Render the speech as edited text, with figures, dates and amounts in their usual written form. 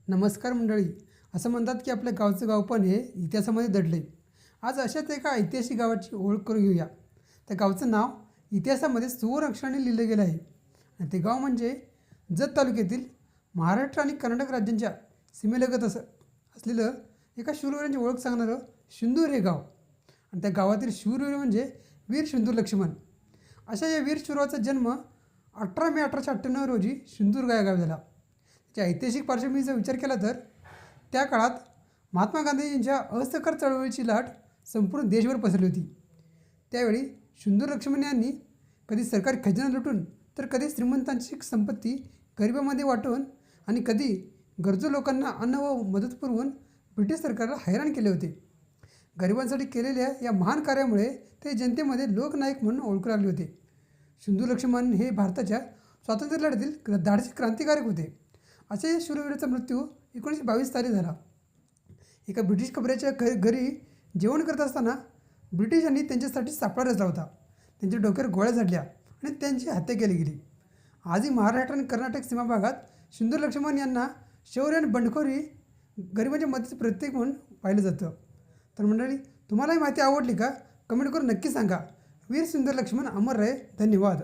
नमस्कार मंडळी. असं म्हणतात की आपल्या गावचं गाव पण हे इतिहासामध्ये दडले. आज अशाच एका ऐतिहासिक गावाची ओळख करून घेऊया. त्या गावचं नाव इतिहासामध्ये सुवर्ण अक्षराने लिहिलं गेलं आहे आणि ते गाव म्हणजे जत तालुक्यातील महाराष्ट्र आणि कर्नाटक राज्यांच्या सीमेलगत असलेलं एका शूरवीरांची ओळख सांगणारं शिंदूर हे गाव. आणि त्या गावातील शूरवीर म्हणजे वीर सिंधू लक्ष्मण. अशा या वीर शूराचा जन्म 18 मे 1898 रोजी सिंदूर या गावी झाला. त्याच्या ऐतिहासिक पार्श्वभूमीचा विचार केला तर त्या काळात महात्मा गांधीजींच्या असहकार चळवळीची लाट संपूर्ण देशभर पसरली होती. त्यावेळी सिंदूर लक्ष्मण यांनी कधी सरकारी खजिना लुटून तर कधी श्रीमंतांची संपत्ती गरिबांमध्ये वाटून आणि कधी गरजू लोकांना अन्न व मदत पुरवून ब्रिटिश सरकारला हैराण केले होते. गरिबांसाठी केलेल्या या महान कार्यामुळे ते जनतेमध्ये लोकनायक म्हणून ओळखू लागले होते. सिंधू लक्ष्मण हे भारताच्या स्वातंत्र्य लढ्यातील धाडसी क्रांतिकारक होते. असे या शूरवीराचा मृत्यू 1922 साली झाला. एका ब्रिटिश कबऱ्याच्या घरी जेवण करत असताना ब्रिटिशांनी त्यांच्यासाठी सापळा रचला होता. त्यांच्या डोक्यावर गोळ्या झाडल्या आणि त्यांची हत्या केली गेली. आजही महाराष्ट्र आणि कर्नाटक सीमा भागात सिंधू लक्ष्मण यांना शौर्य आणि बंडखोरी गरिबांच्या मदतीचे प्रतीक म्हणून पाहिलं जातं. तर मंडळी, तुम्हाला ही माहिती आवडली का? कमेंट करून नक्की सांगा. वीर सिंधू लक्ष्मण अमर रहे. धन्यवाद.